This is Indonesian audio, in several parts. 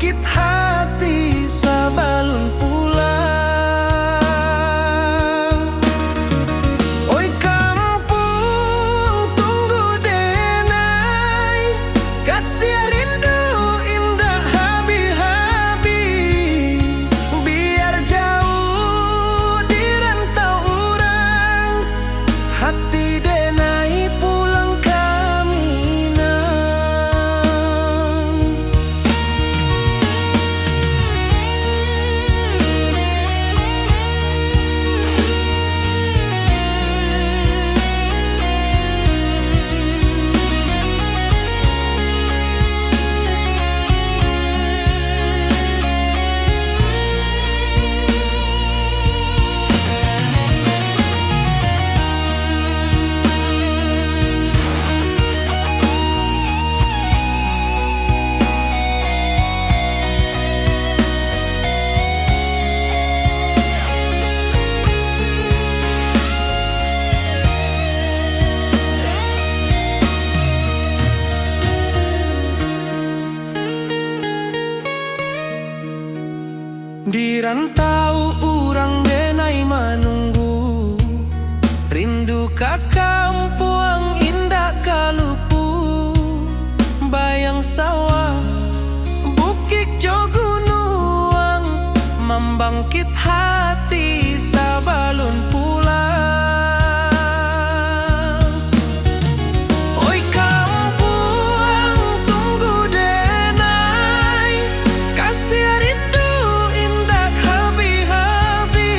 membangkit hati sabalun pulang. Oi kampung tunggu denai, kasih rindu indah habi-habi. Biar jauh di rantau urang, hati denai pulang kaminang. Di rantau urang denai menunggu, rindu ka kampung indah kalupu. Bayang sawah bukit jo gunung, membangkit hati sabalun pulang. Oi kampung tunggu denai, kasih rindu indah habi-habi.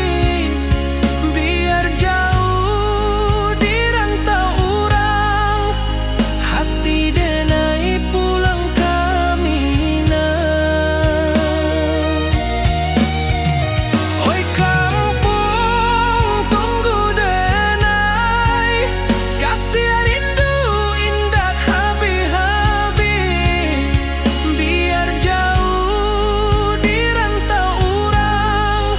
Biar jauh di rantau urang, hati denai pulang kaminang. Oi kampung tunggu denai, kasih rindu indah habi-habi. Biar jauh di rantau urang,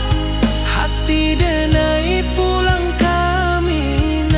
hati denai pulang kaminang.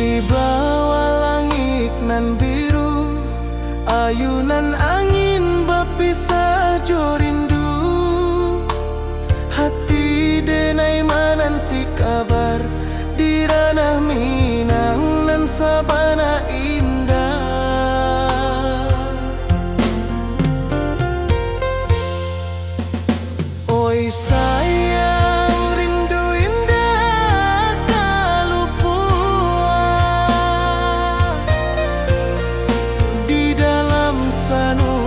Di bawah langit nan biru, ayunan angin berpisah jo rindu. Hati denai menanti kabar di ranah Minang nan sabana indah. Oi sayang rindu indah kalupua, di dalam sanu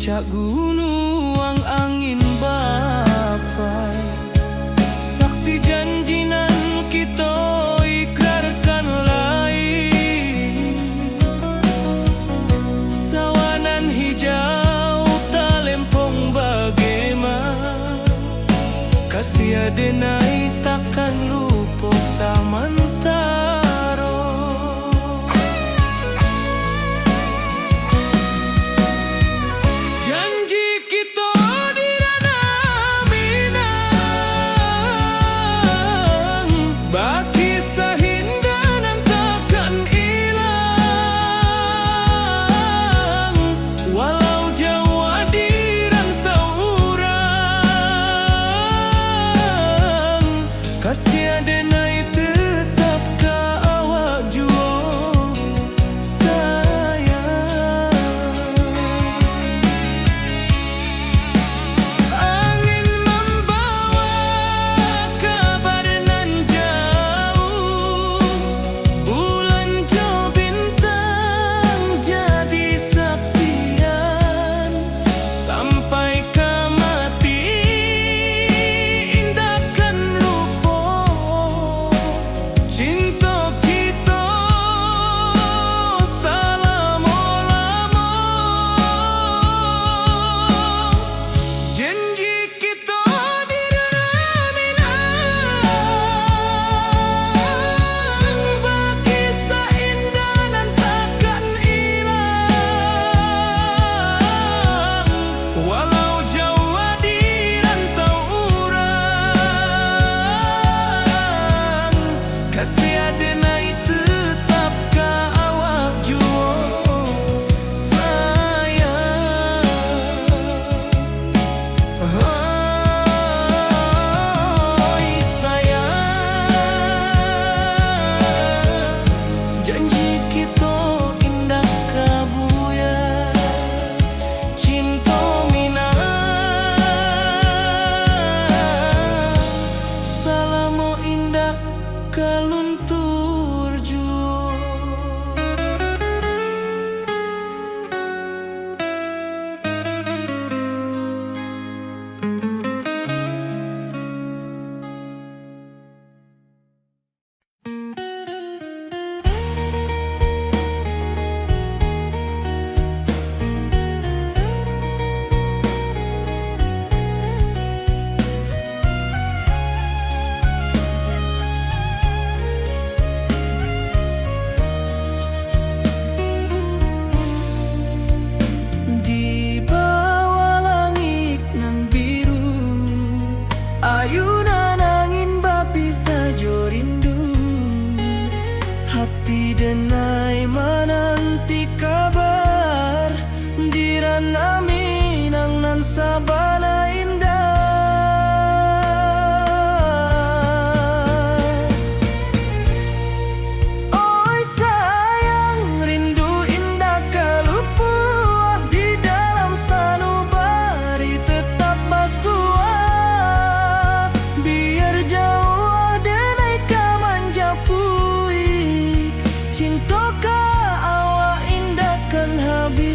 puncak gunung angin bapai, saksi janji nan kita ikrarkan lain. Sawanan hijau talempong bagaimana, kasih adenai takkan lupa samantaro. Janji kita di ranah Minang, baki sahindanan takkan hilang. Walau jauh di rantau urang, kasih adenai tetap ka awak jua sayang. Angin membawa kabar nan jauh, bulan jo bintang jadi saksian. Sampai ke mati indahkan lupa cinta kita selama-lama. Janji kita di ranah Minang, baki seindah nan takkan hilang. Walau jauh di rantau urang, kasih adenai tetap ka awak jua sayang. Oi sayang, janji kita indah kabuya, cinta Minang salamo indah kaluntur jua. Di bawah langit nan biru, ayunan angin bapi saja rindu. Hati denai menanti kabar, di ranah Minang nan sabana indah. Oi sayang, rindu indah kalupuah di dalam sanubari tetap basuah. Biar jauh denai ka manjapuik, cinta ka awak indah kan habis.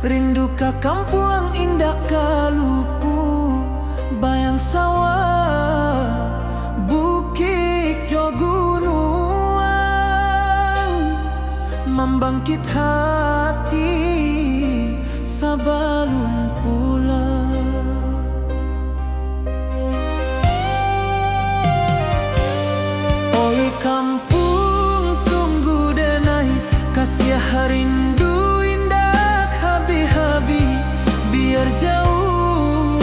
rindu ka kampung indah kalupu, bayang sawah, bukit jo gunung, membangkit hati sebelum pulang. Oi kampung tunggu denai, kasih rindu indah habi-habi, biar jauh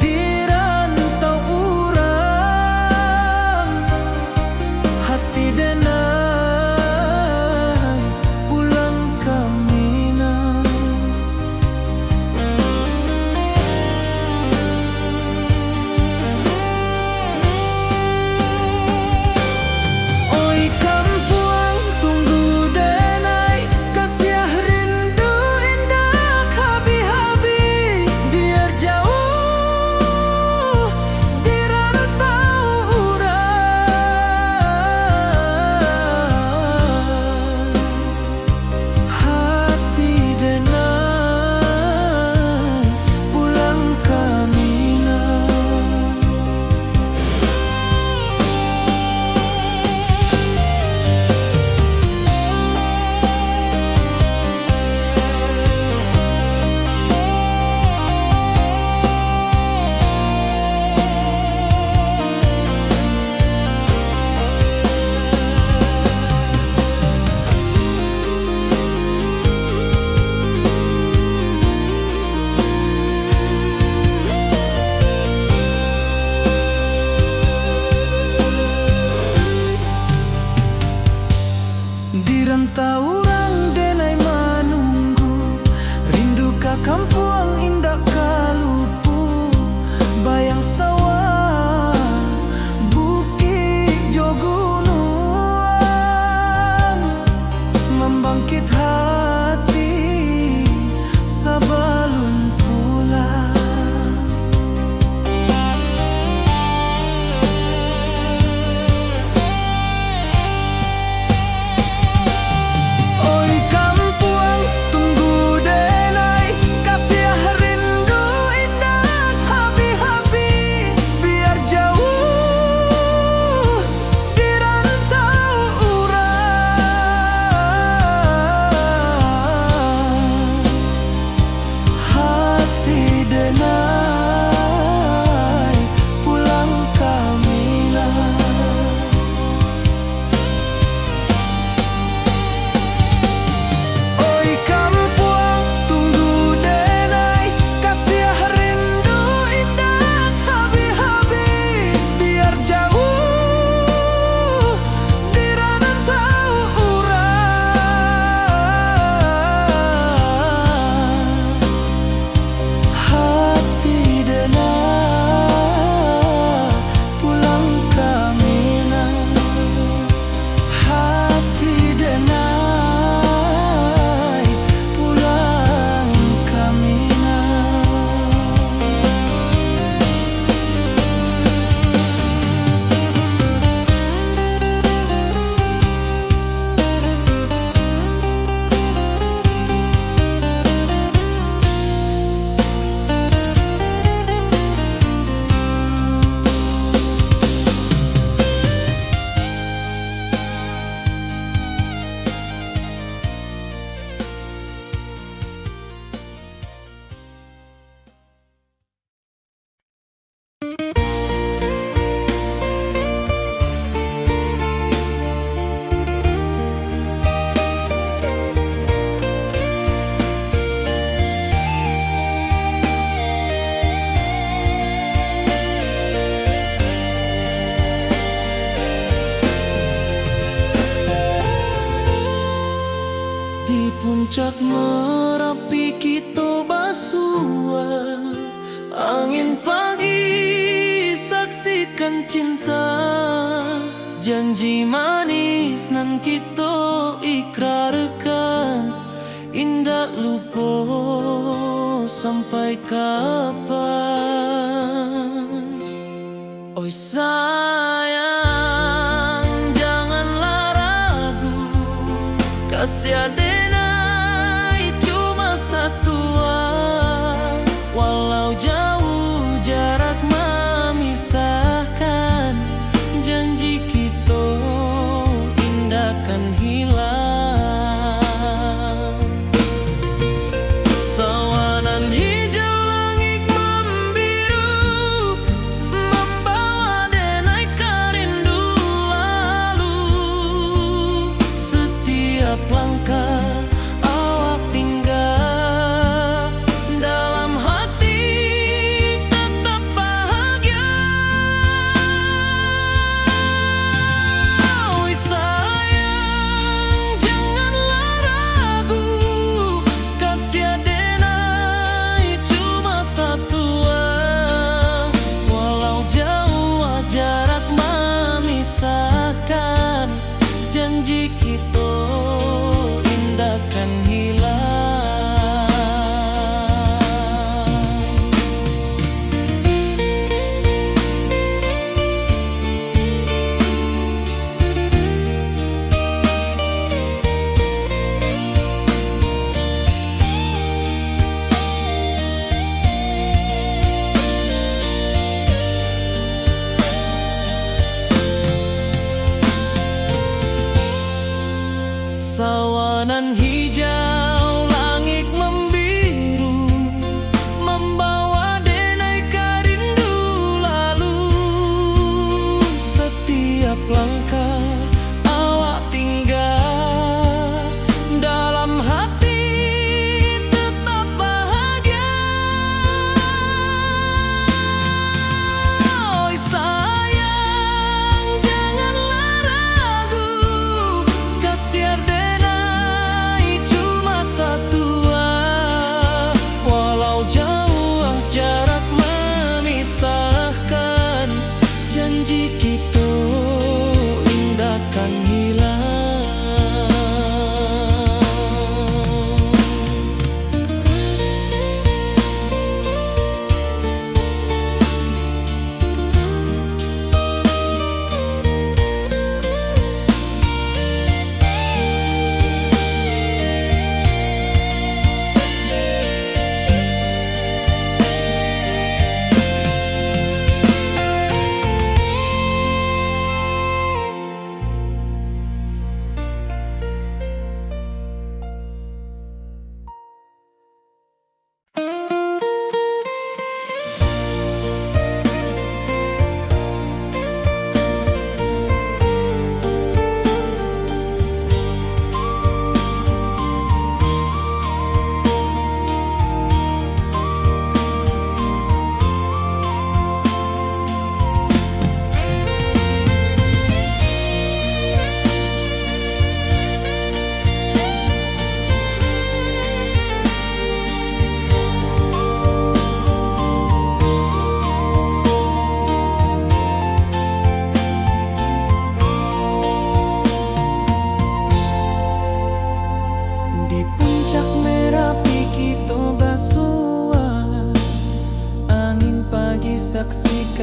di rantau urang, hati denai pulang ke Minang. Oi kampung tunggu denai, kasih rindu indah habi-habi, biar jauh di rantau urang, hati denai pulang ke Minang. Di rantau urang denai menunggu, rindu ka kampung indah kalupu, bayang sawah, bukit jo gunung, membangkit hati sebelum pulang. Oi kampung tunggu denai, kasih rindu indah habi-habi, biar jauh di rantau urang, hati denai pulang ke Minang. Oi kampung tunggu denai, kasih rindu indah habi-habi, biar jauh di rantau urang, hati denai pulang ke Minang, hati denai pulang ke Minang. Di puncak Merapi kita basua, angin pagi saksikan cinta, janji manis nan kita ikrarkan, indah lupa sampai kapan. Oi sayang janganlah ragu, kasih denai cuma satu.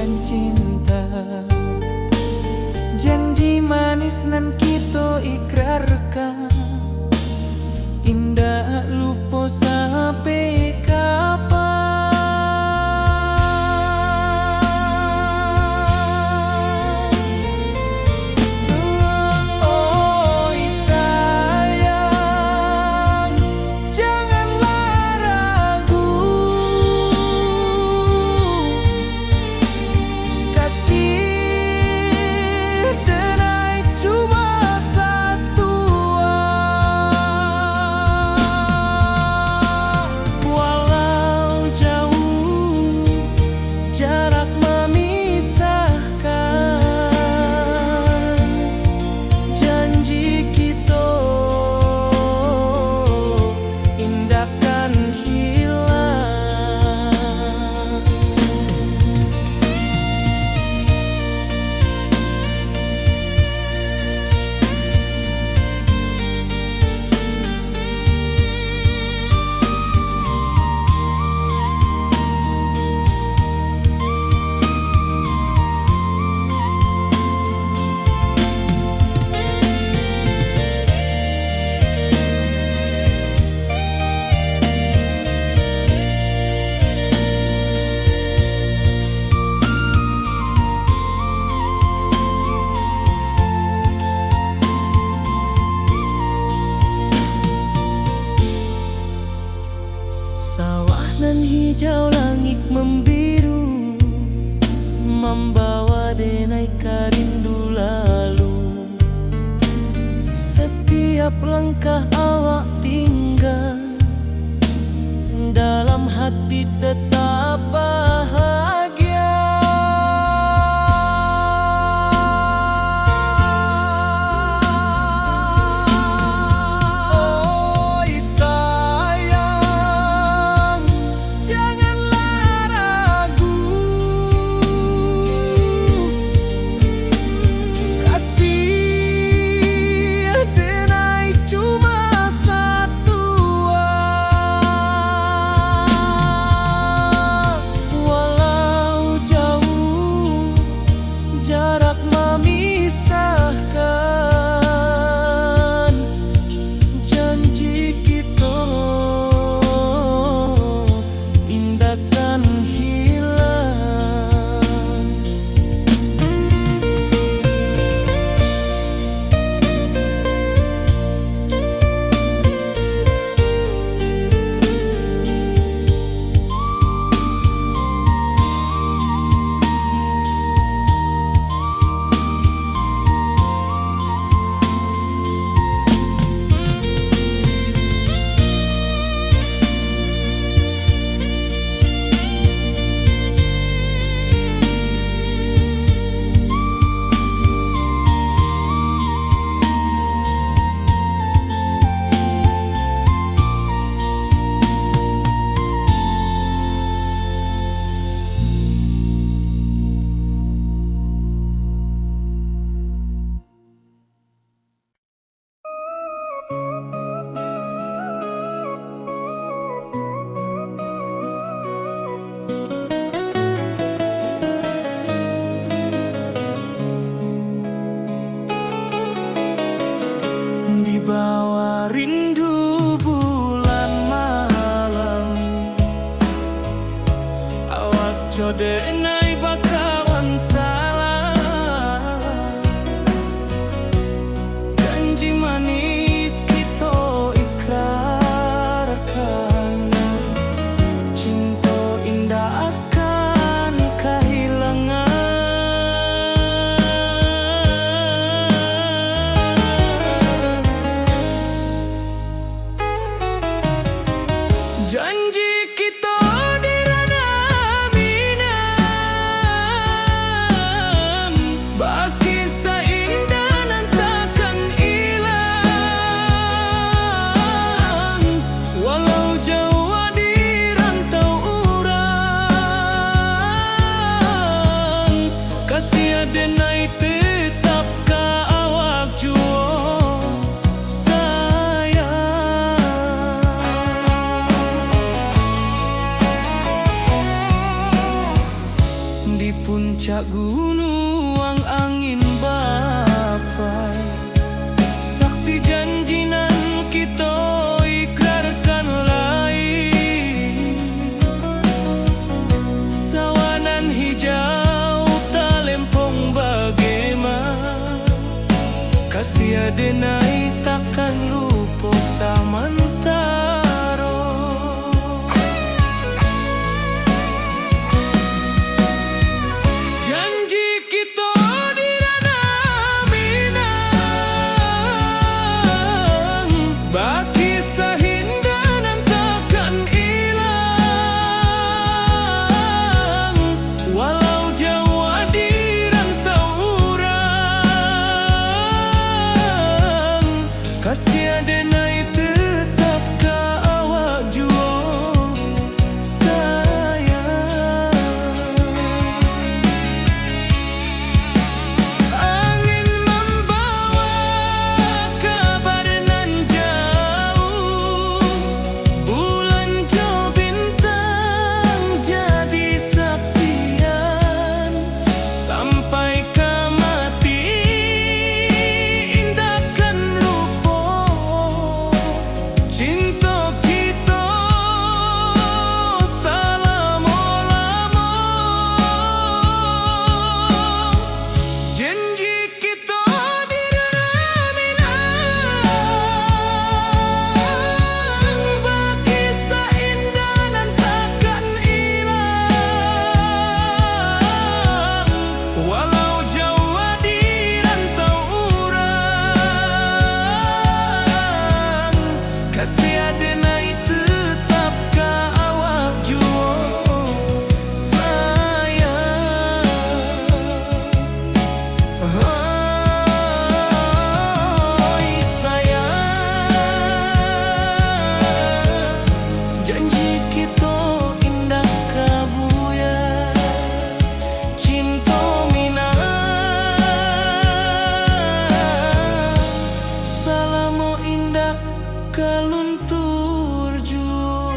dan cinta. Janji manis nan kita ikrarkan, indah lupa sampai kapan. Oi sayang, janganlah ragu, kasih denai cuma satu. Walau jauh jarak memisahkan, janji kita indahkan hilang. Sawah nan hijau, langit membiru, membawa denai karindu lalu. Setiap langkah awak tinggal, dalam hati tetap bahagia. Oi sayang, janganlah ragu, kasih denai cuma satu. Walau jauh jarak memisahkan, janji kita indahkan hilang. Di bawah rindu bulan malam, awak jodenai bakawan salah. Janji manis kita ikrarkan, cinta indah akan kehilangan. Janji kita di ranah minam, bakisah indah nan takkan hilang. Walau jauh di rantau urang, kasih denai tetap ka awak juo sayang. puncak gunung angin bapai, saksi janji nan kita ikrarkan lain. Sawanan hijau talempong bagaimana, kasih adenai takkan lupa samantaro. Janji kita di ranah Minang, baki sahindanan takkan hilang. Walau jauh di rantau urang, kasih adenai tetap ka awak jua sayang. Angin membawa kabar nan jauh, bulan jo bintang jadi saksian. Sampai ke mati indahkan lupa cinta kita selama-lama. Janji kita di ranah Minang, baki seindah nan takkan hilang. Walau jauh di rantau urang, kasih adenai tetap ka awak jua sayang. Oi sayang, janji kita indah kabuya, cinta Minang salamo indah kaluntur jua.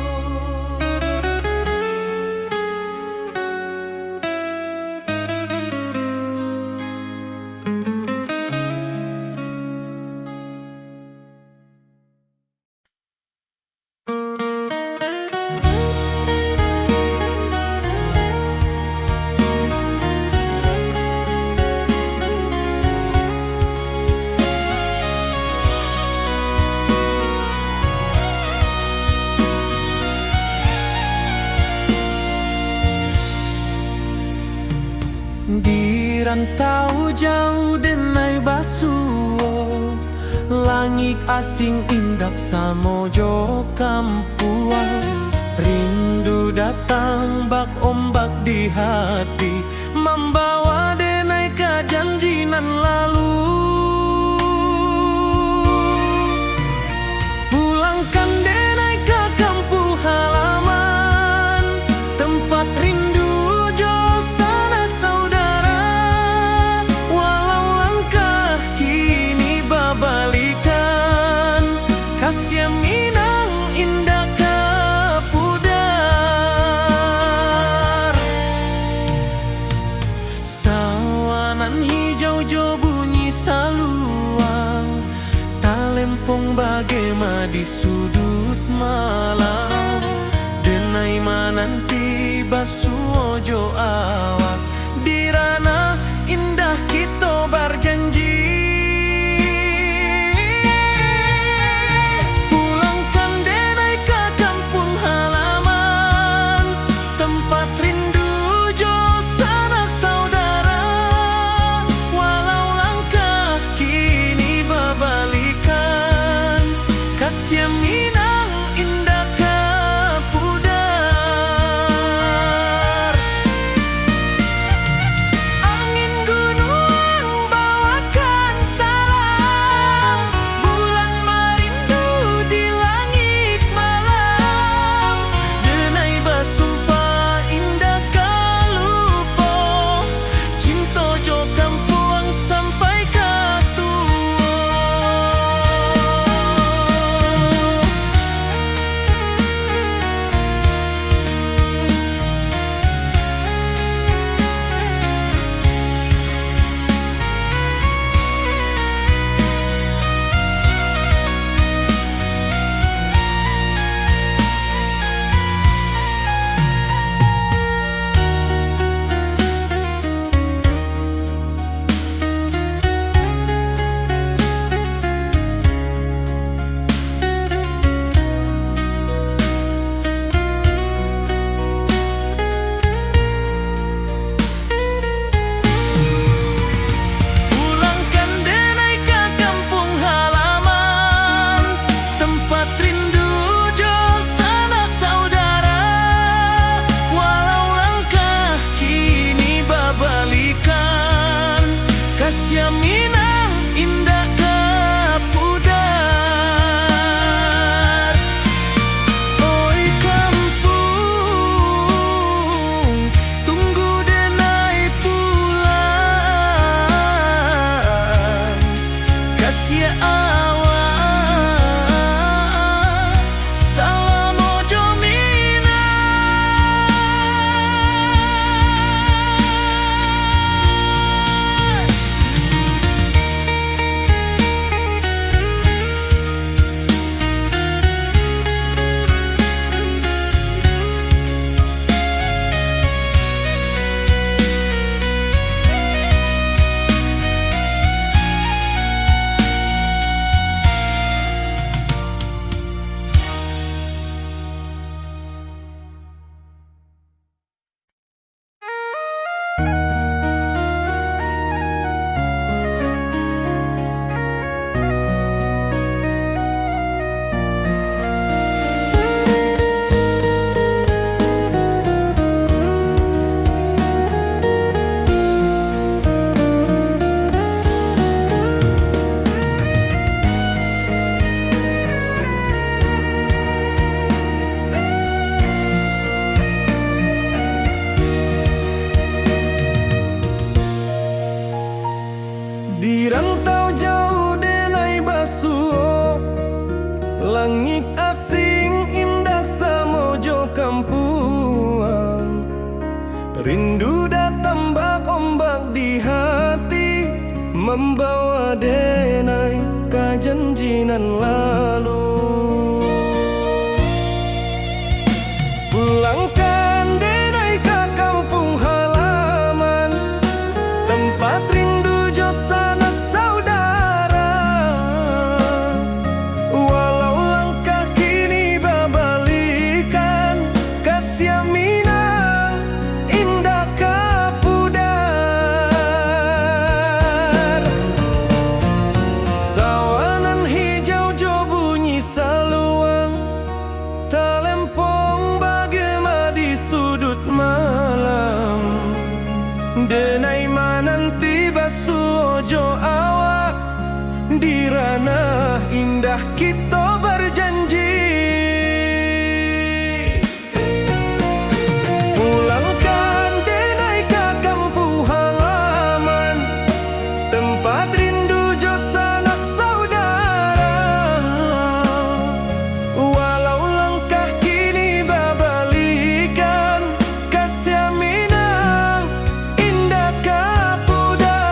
Di rantau jauh denai basuo, langit asing indak samojo kampuan. Rindu datang bak ombak di hati, membawa denai ke janji nan lalu. Pulangkan denai ke kampung halaman, tempat rindu jo sanak saudara. Walau langkah kini babalikan, kasih Minang indah ka pudar. Sawanan hijau jo bunyi saluang, talempong bagema di sudut malam. Denai mananti basuo jo awak, di ranah indah kita berjanji. Pulangkan denai ke kampung halaman, tempat rindu jo sanak saudara. Walau langkah kini babalikan, kasih Minang indah ka pudar. kenangan lalu. Pulangkan denai ke kampung halaman, tempat rindu jo sanak saudara. Walau langkah kini babalikan, kasih Minang indah kapudar. Sawanan hijau jo bunyi saluang, talempong bagema di sudut malam. Denai mananti basuh jo awak, di ranah indah kita berjanji. Pulangkan denai ke kampung halaman, tempat rindu jo sanak saudara. Walau langkah kini babalikan, kasih Minang indah kapudar.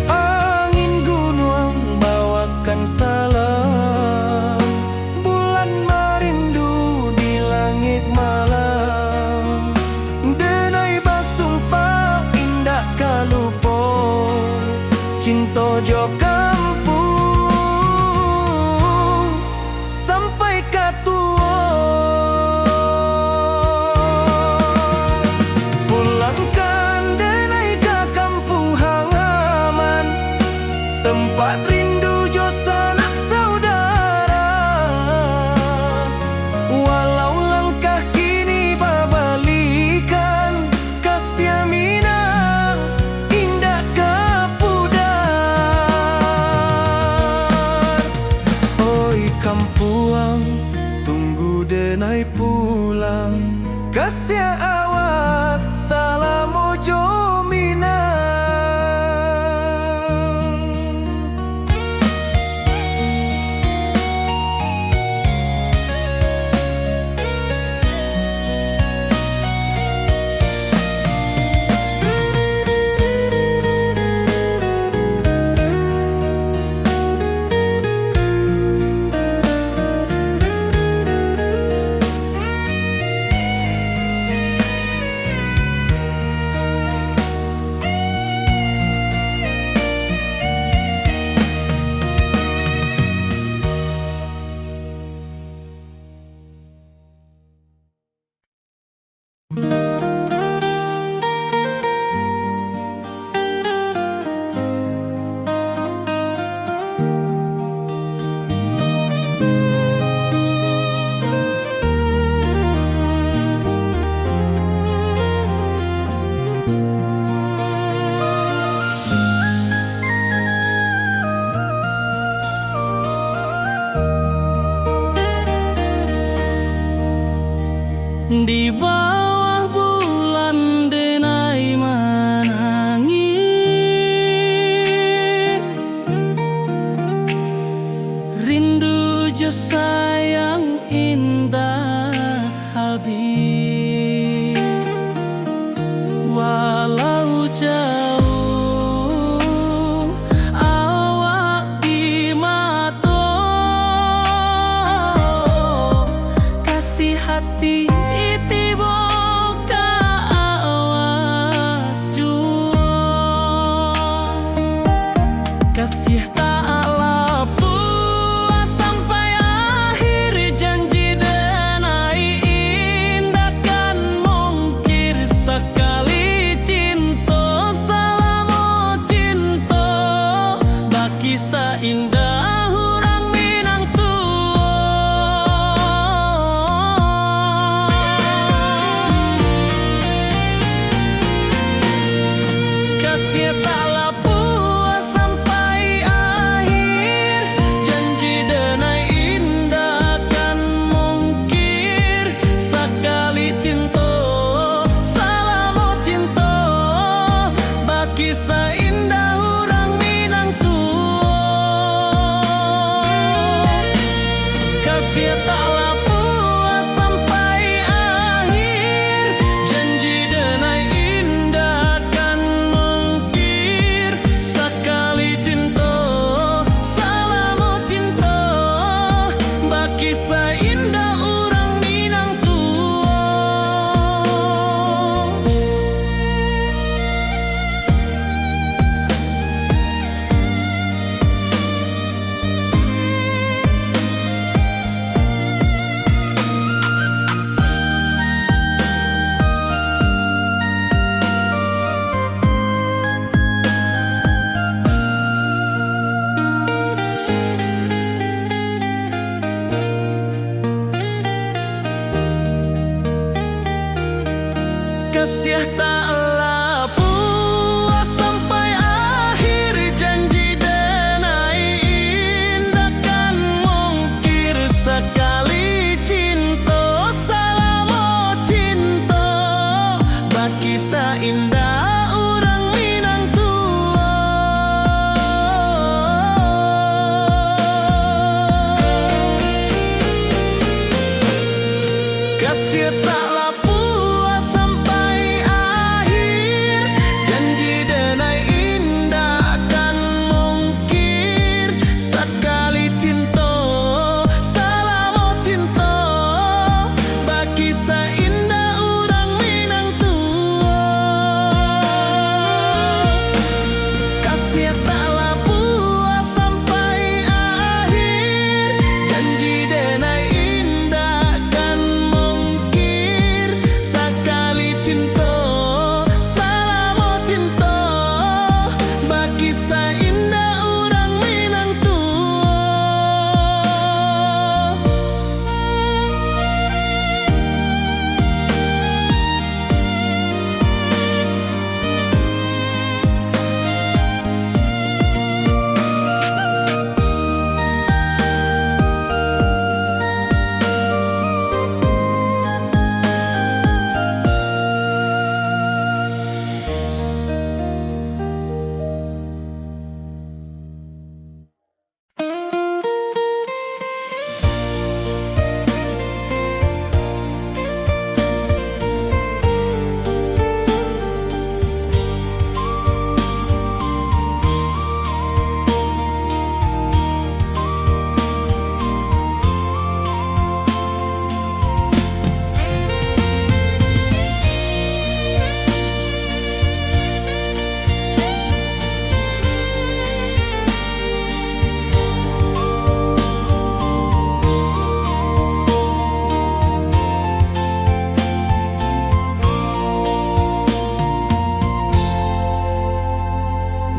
Angin gunung bawakan salam, bulan merindu di langit malam. Denai basumpah indah kalupo, cinta jo kampung sampai katua. Pulangkan denai ke kampung halaman, tempat rindu jo sanak saudara. Walau langkah kini babalikan, kasih Minang indah kapudar. Oi kampuang, tunggu denai pulang, kasih awak salamu jo Minang. Di bawah bulan denai menangis, rindu jo sayang indah habis. Walau jauh awak di mata, kasih hati tiba Kasih taklah puas sampai akhir, janji denai indah kan mungkir. Sekali cinta salamo cinta, baki indah orang Minang tua. Kasih taklah puas sampai akhir, janji denai indah kan mungkir. Sekali cinta salamo cinta, baki indah orang Minang tua. Kasih taklah puas sampai akhir, janji denai indah kan mungkir. Sekali cinta salamo cinta, baki indah orang Minang tua.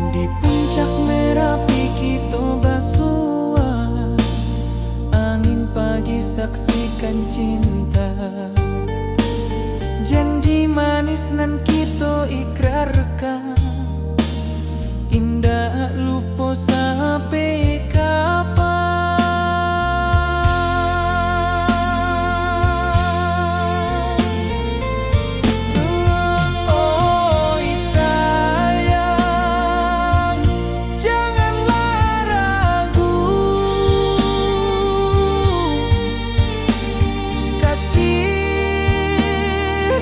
Di puncak Merapi kita basua, angin pagi saksikan cinta. Janji manis nan kita ikrarkan, indah lupa sampai kapan. Oi sayang, janganlah ragu, kasih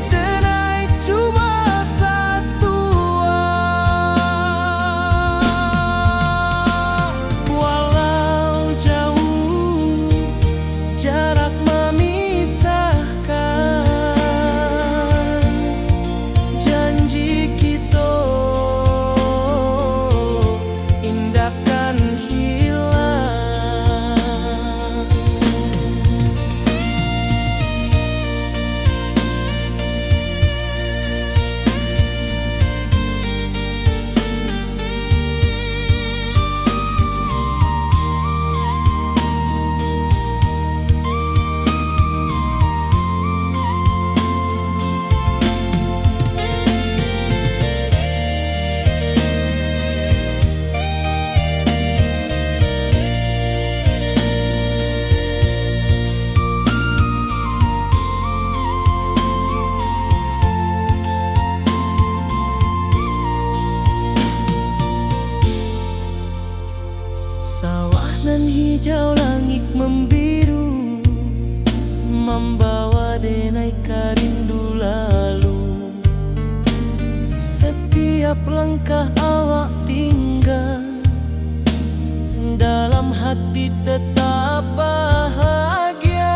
denai cuma satu. Walau jauh jarak memisahkan, janji kita indahkan hilang. Sawah nan hijau, langit membiru, membawa denai karindu lalu. Setiap langkah awak tinggal, dalam hati tetap bahagia.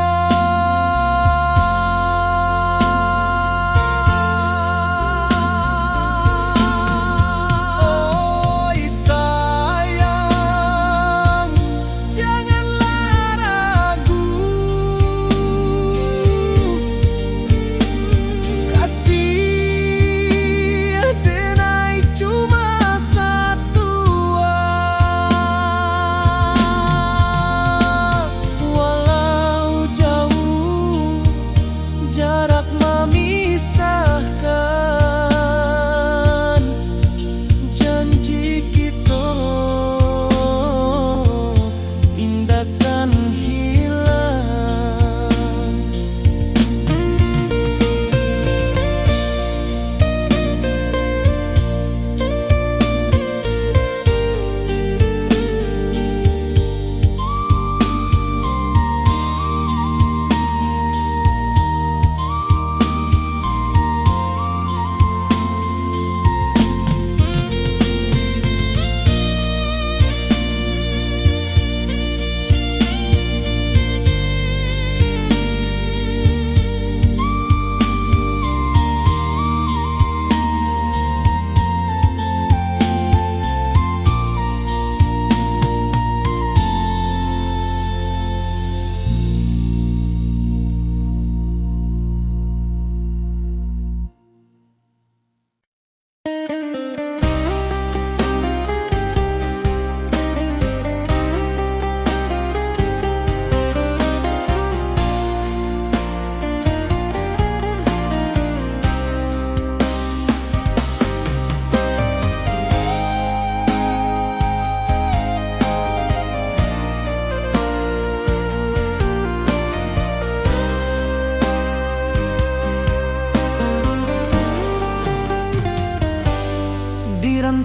Oi sayang, janganlah ragu, kasih denai cuma satu. Walau jauh jarak memisahkan,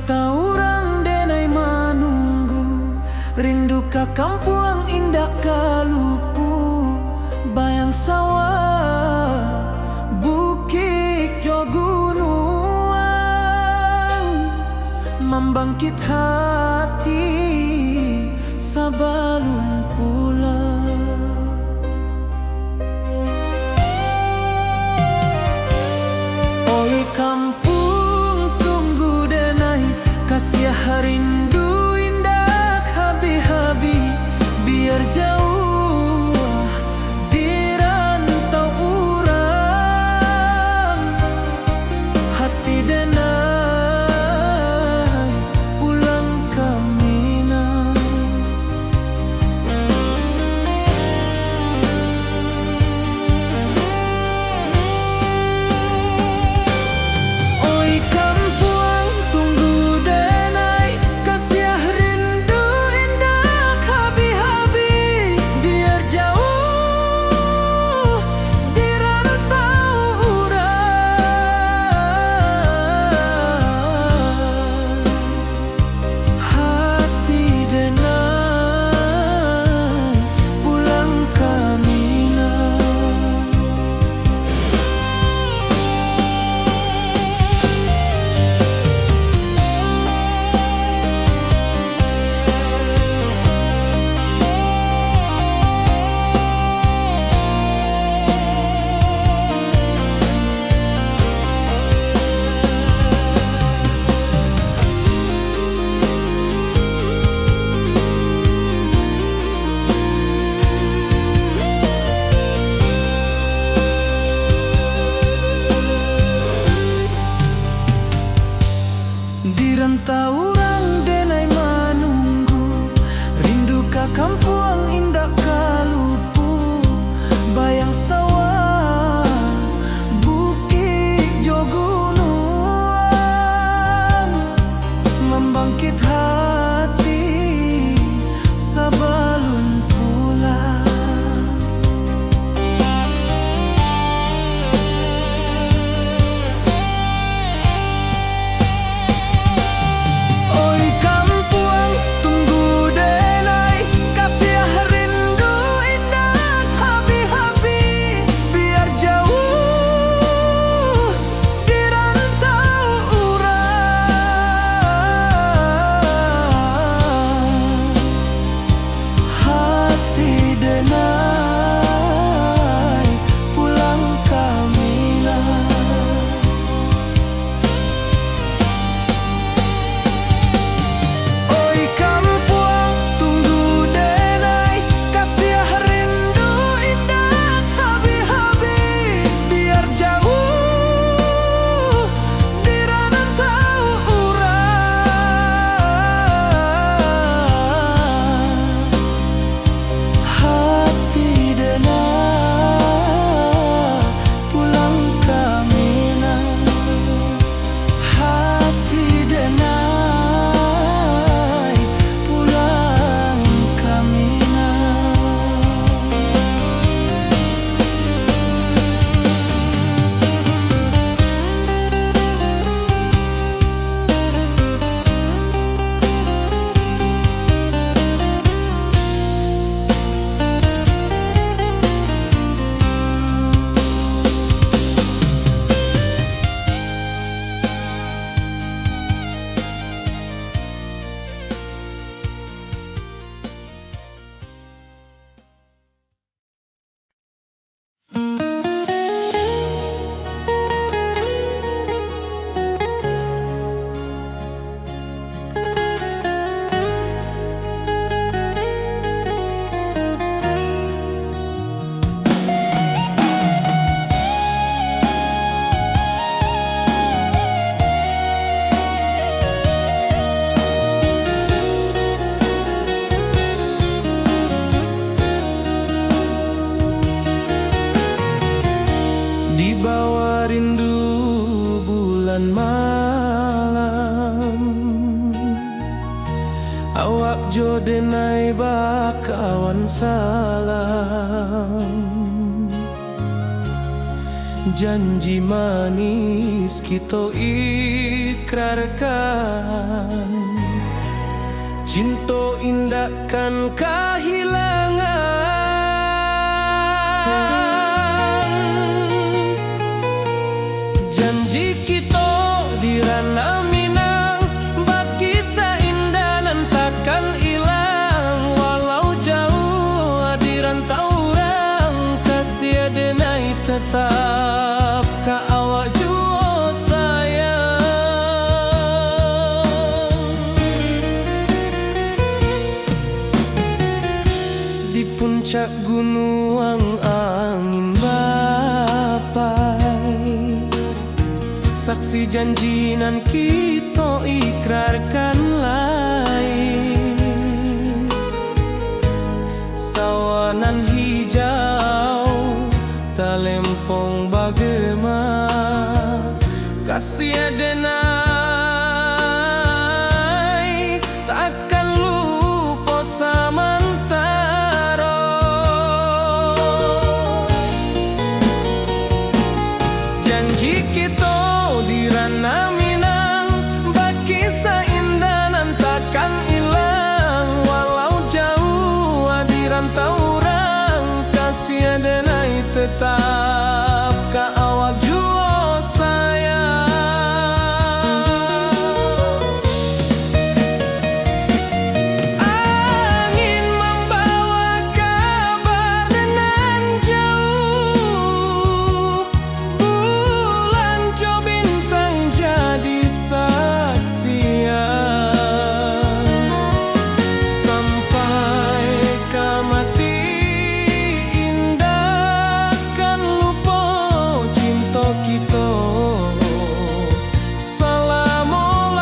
taurang denai manunggu, rindu ka kampuang indah kalupu, bayang sawah bukit jo gunung, membangkit hati sabalun pulang. Oi kampung tunggu denai, kasih rindu indah habi-habi, biar jauh di rantau urang, hati denai pulang ke Minang. Oi kampuang tunggu denai, kasih rindu indah habi-habi, biar jauh di rantau urang, hati denai pulang ke Minang. Di rantau urang denai manunggu, rindu ka kampuang indah kalupu, bayang sawah bukit jo gunung, membangkit hati sabalun pulang. Oi kampuang tunggu denai, kasih rindu indah habi-habi, biar jauh di rantau urang, hati denai pulang ke Minang. Oi kampuang tunggu denai, kasih rindu indah habi-habi, biar jauh di rantau urang, hati denai pulang ke Minang, hati denai pulang ke Minang. Di bawah rindu bulan malam, awak jo denai bakawan salam. janji manis kita ikrarkan, cinta indah kan kehilangan. Janji kita di ranah Minang, bagi seindah nan takkan hilang. Walau jauh di rantau orang, kasih denai tetap ka awak jua sayang. Di puncak gunung angin bapai, saksi janji nan kita ikrarkan lain. Sawanan hijau talempong bagema, kasih denai takkan lupa samantara. Janji kita di ranah Minang, bagi seindah nan takkan hilang. Walau jauh di rantau orang, kasih denai tetap ka awak jua sayang. Angin membawa kabar nan jauh, bulan jo bintang jadi saksian. Sampai ke mati indah kan lupa cinta kita selama-lama.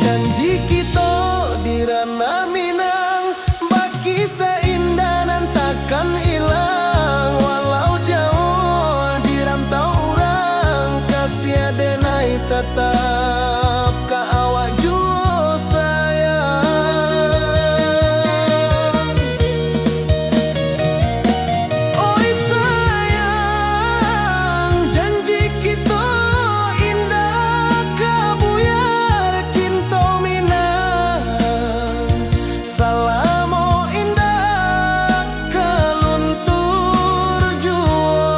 Janji kita di ranah Minang, bagi seindah nan takkan hilang. Walau jauh di rantau orang, kasih denai tetap ka awak jua sayang. Oi sayang, janji kita indah kabuyar cinta Minang. Salamo indah keluntur jua.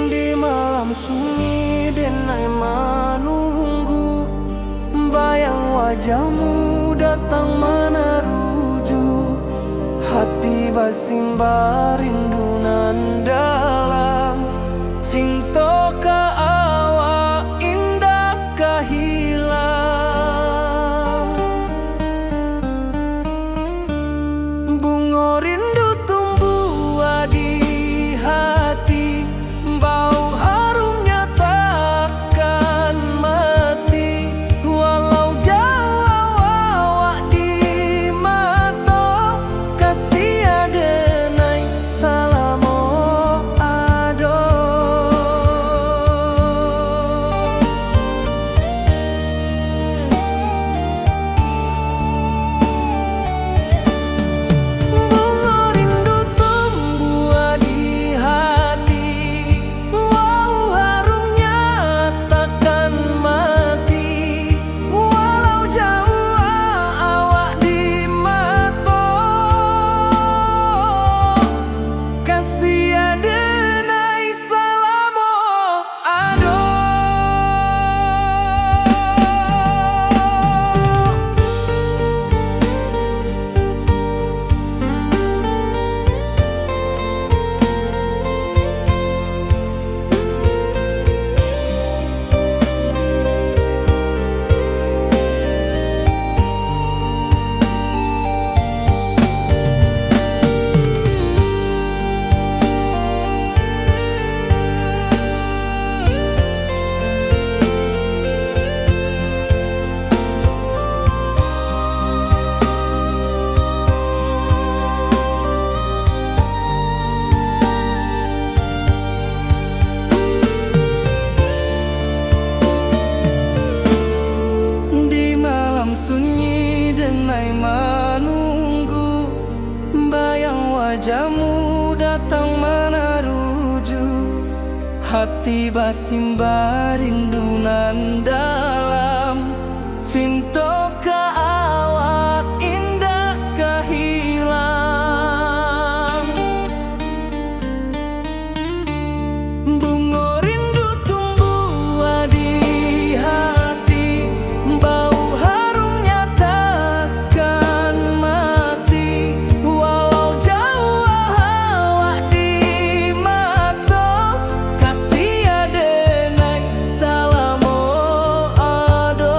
Di malam sunyi denai menunggu, bayang wajahmu datang meneruju. Hati basimba rindu nan dalam, cinta ka awak indah ka hilang. Bunga rindu tumbuh di hati, bau harumnya takkan mati. Walau jauh awak di mata, kasih denai sayang. matang menaruju hati basimba rindunan dalam cinta ka awak indah kahilang. Bunga rindu tumbuh di hati, bau harumnya takkan mati. Walau jauh awak di mata, kasih adenai salamo ado.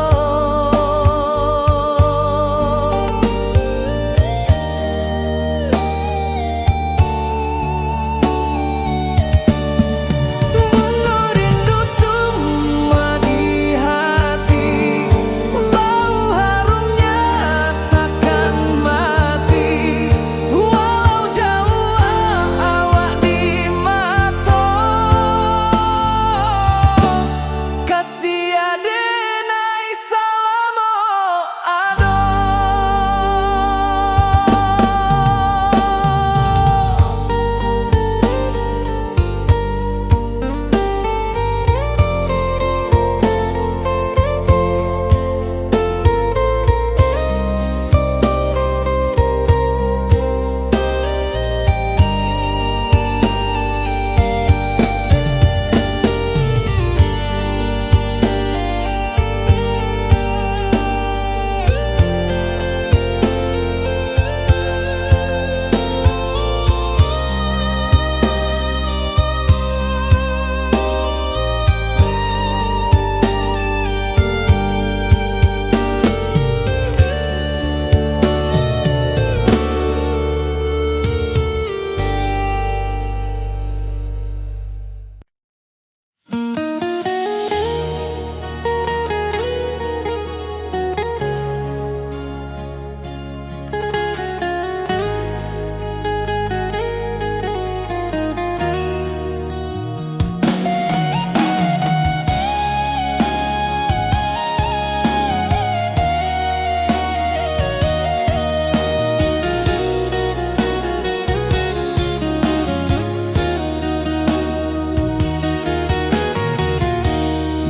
Bunga rindu tumbuh di hati, bau harumnya takkan mati. Walau jauh awak di mata, kasih adenai salamo ado.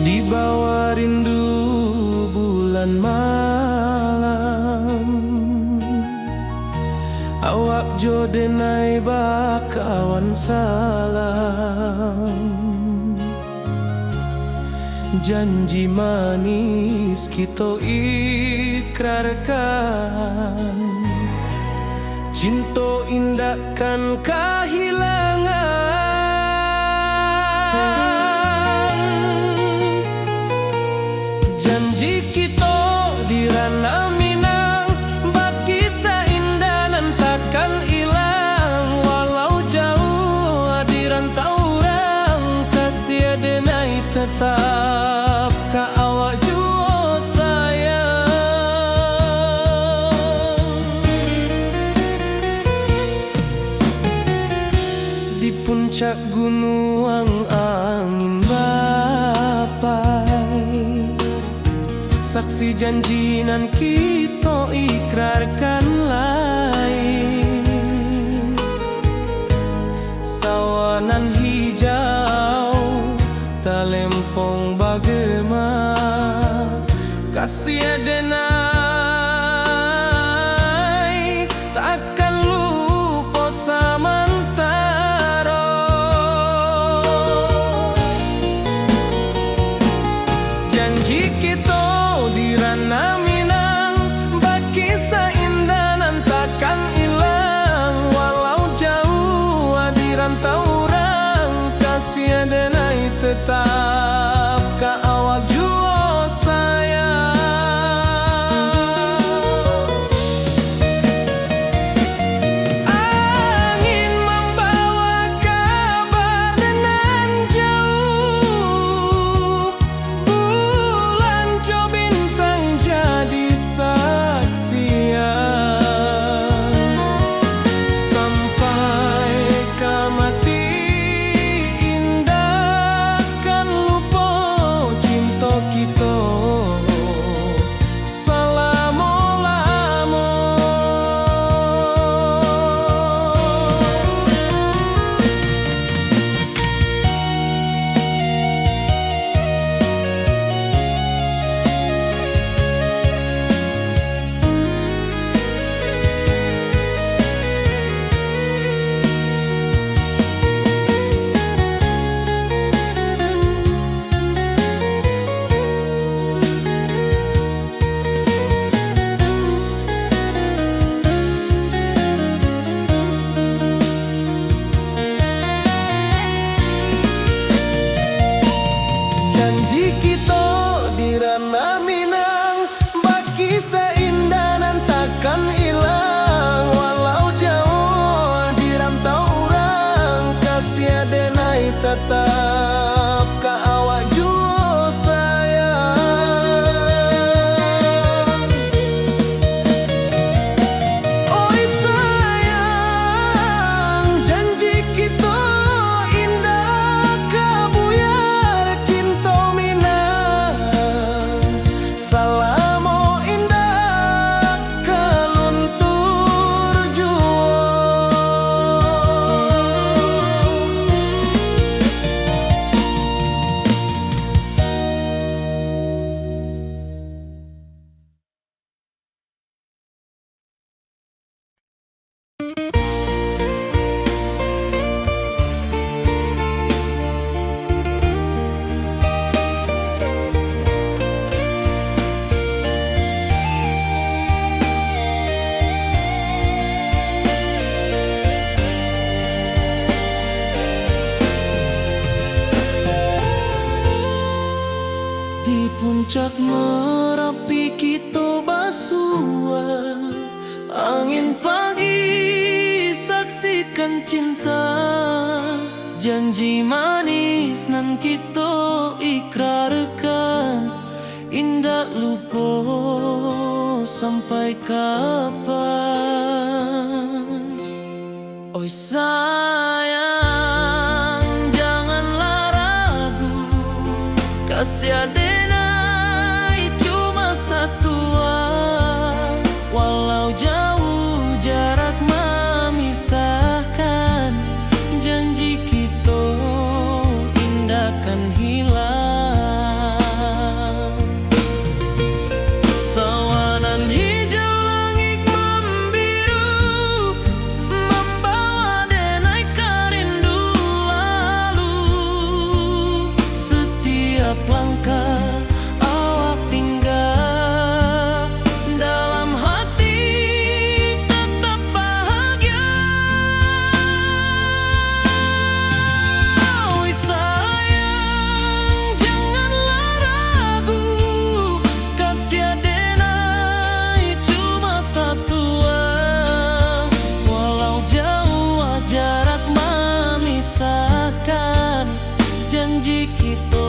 Di bawah rindu bulan malam, awak jodenai bakawan salam. Janji manis kita ikrarkan, cinta indahkan kehilangan. Janji kita di ranah Minang, bakisah indah nan takkan hilang. Walau jauh di rantau orang, kasih adenai tetap ka awak jua sayang. Di puncak gunung angin bapai, saksi janji nan kita ikrarkan lain. Sawanan hijau talempong bagema, kasih adenai takkan lupa samantara. Janji kita di ranah Minang, bakisah indah nan takkan hilang. Walau jauh di rantau orang, Puncak Merapi kita basua, angin pagi saksikan cinta, janji manis nan kita ikrarkan, indah lupa sampai kapan. Oi sayang, janganlah ragu, kasih adenai cuma satu, walau jauh jarak memisahkan, janji kita indah kan hilang. Sawanan hijau langit membiru, membawa denai kerindu lalu. Setiap langkah awak tinggal, dalam hati tetap bahagia. Oi sayang, janganlah ragu, kasih adenai cuma satu, walau jauh jarak memisahkan, janji kita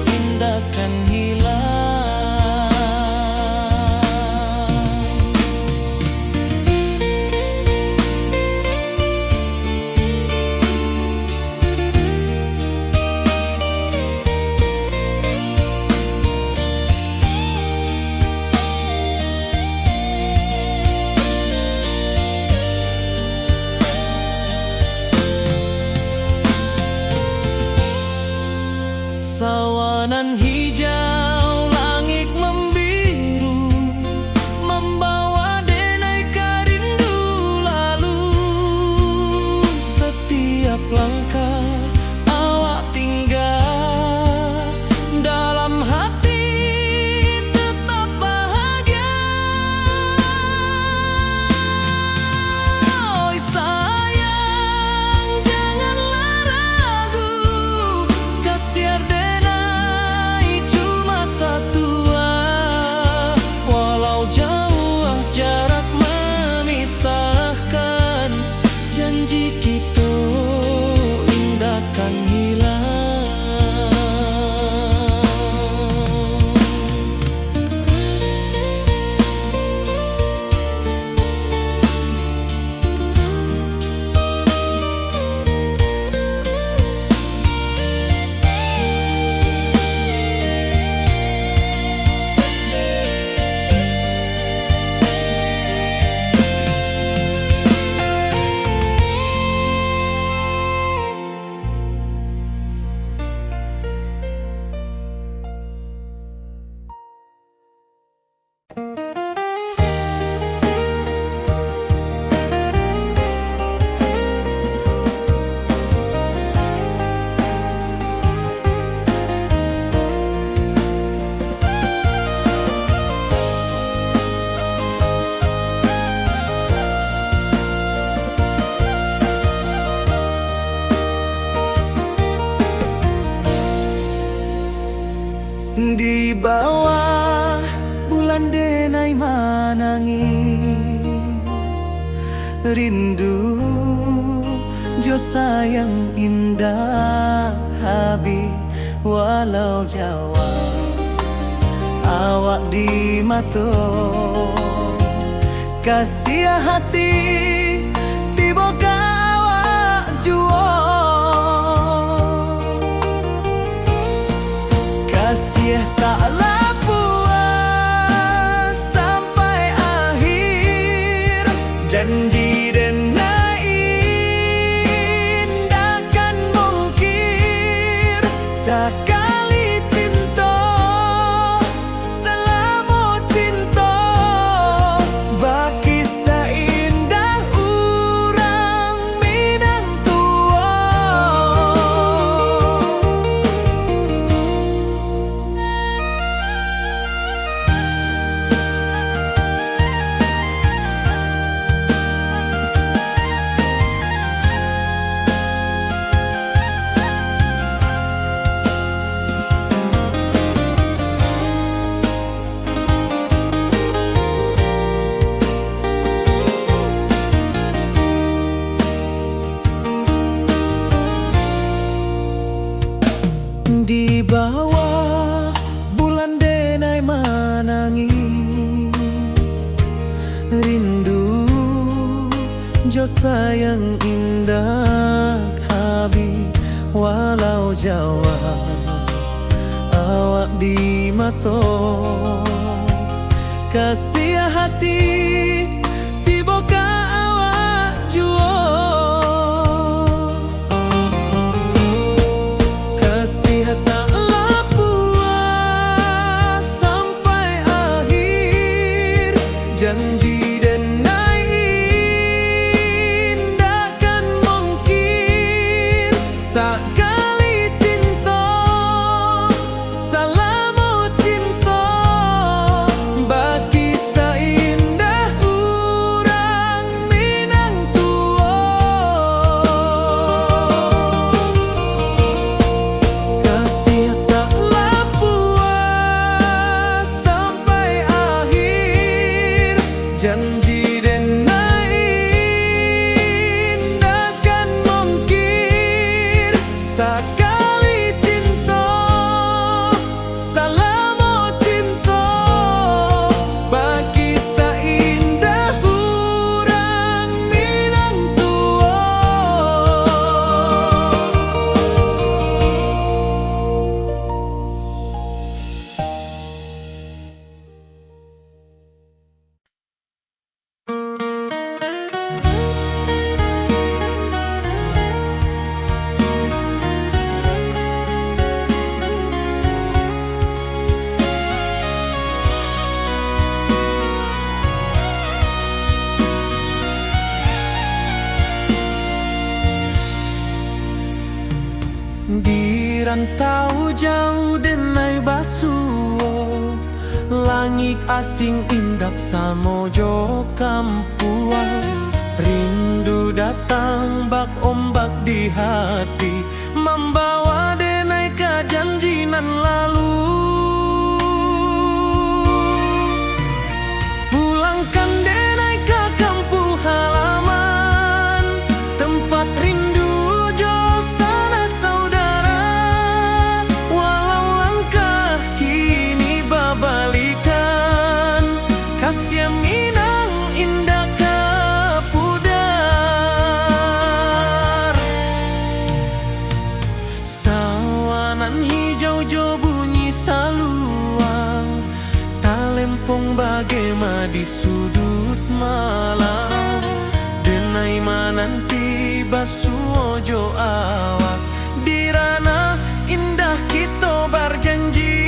indah kan hilang. Sawanan hijau langit membiru, membawa denai kerindu lalu. Setiap langkah awak tinggal, dalam hati tetap bahagia. Oi sayang, janganlah ragu, kasih adenai cuma satu, walau jauh jarak memisahkan, janji kita indah kan hilang. Di bawah bulan denai manangi, rindu jo sayang indah habi, walau jauh awak di mato, kasih hati tiba awak jual. Kasih taklah puas sampai akhir, janji denai indah kan mungkir. Sekali cinta selama cinta, baki seindah Di bawah bulan denai manangi rindu jo sayang indah habi walau Jawa awak di mato kasih hati tiba ka awak juo kasih tak puas sampai akhir janji denai indah kan mungkin sekali cinta salamu cinta bagi seindah urang Minang tua kasih taklah puas sampai akhir janji denai indah kan mungkin sekali cinta salamu cinta bagi seindah urang Minang tua. Di rantau jauh denai basuo langit asing indak samojo kampuan rindu datang bak ombak di hati membawa denai ke janji nan lalu pulangkan denai ke kampung halaman tempat rindu jo sanak saudara walau langkah kini babalikan kasih Minang indah ke pudar sawanan hijau jo bunyi saluang talempong bagema di sudut malam denai mananti basuo jo awak di ranah indah kita berjanji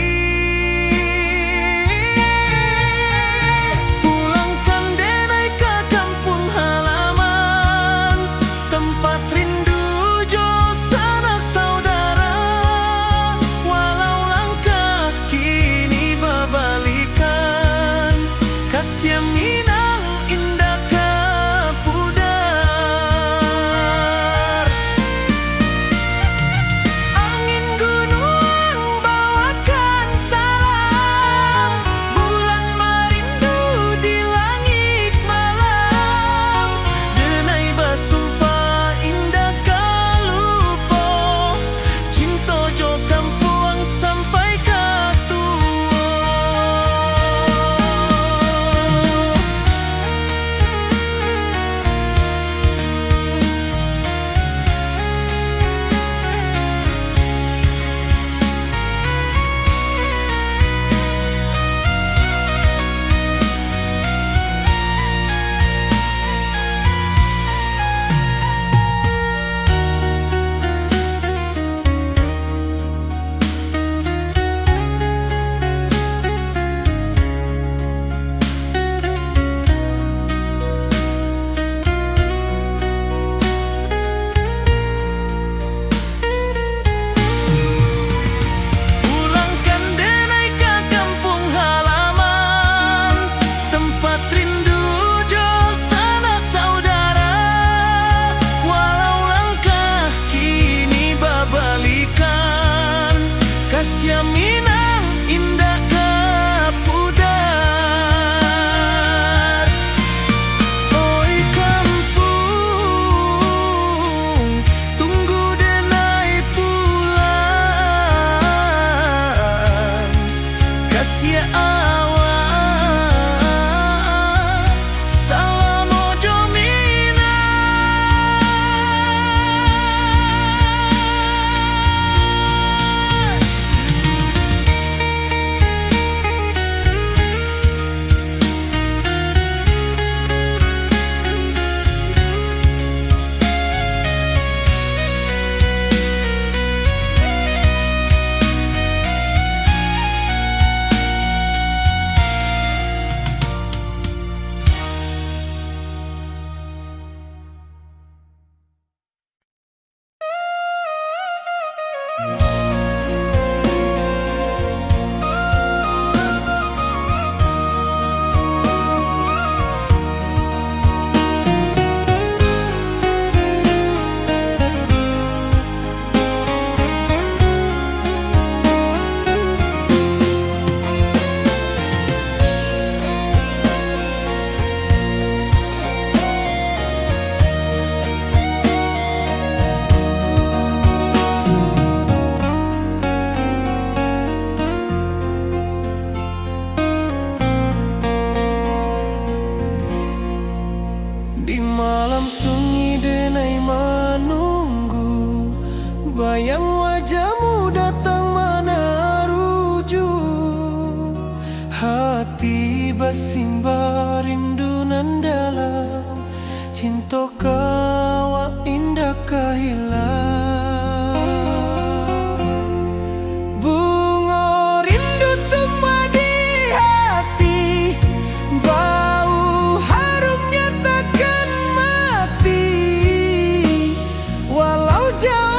pulangkan denai ke kampung halaman tempat rindu jo sanak saudara walau langkah kini babalikan kasih Minang indah ke pudar Di malam sunyi denai menunggu, bayang wajahmu datang meneruju. Hati bersimbar rindu nan dalam, cinta kawa indah kahilang. Bunga rindu tumbuh di hati, bau harumnya takkan mati. Walau jauh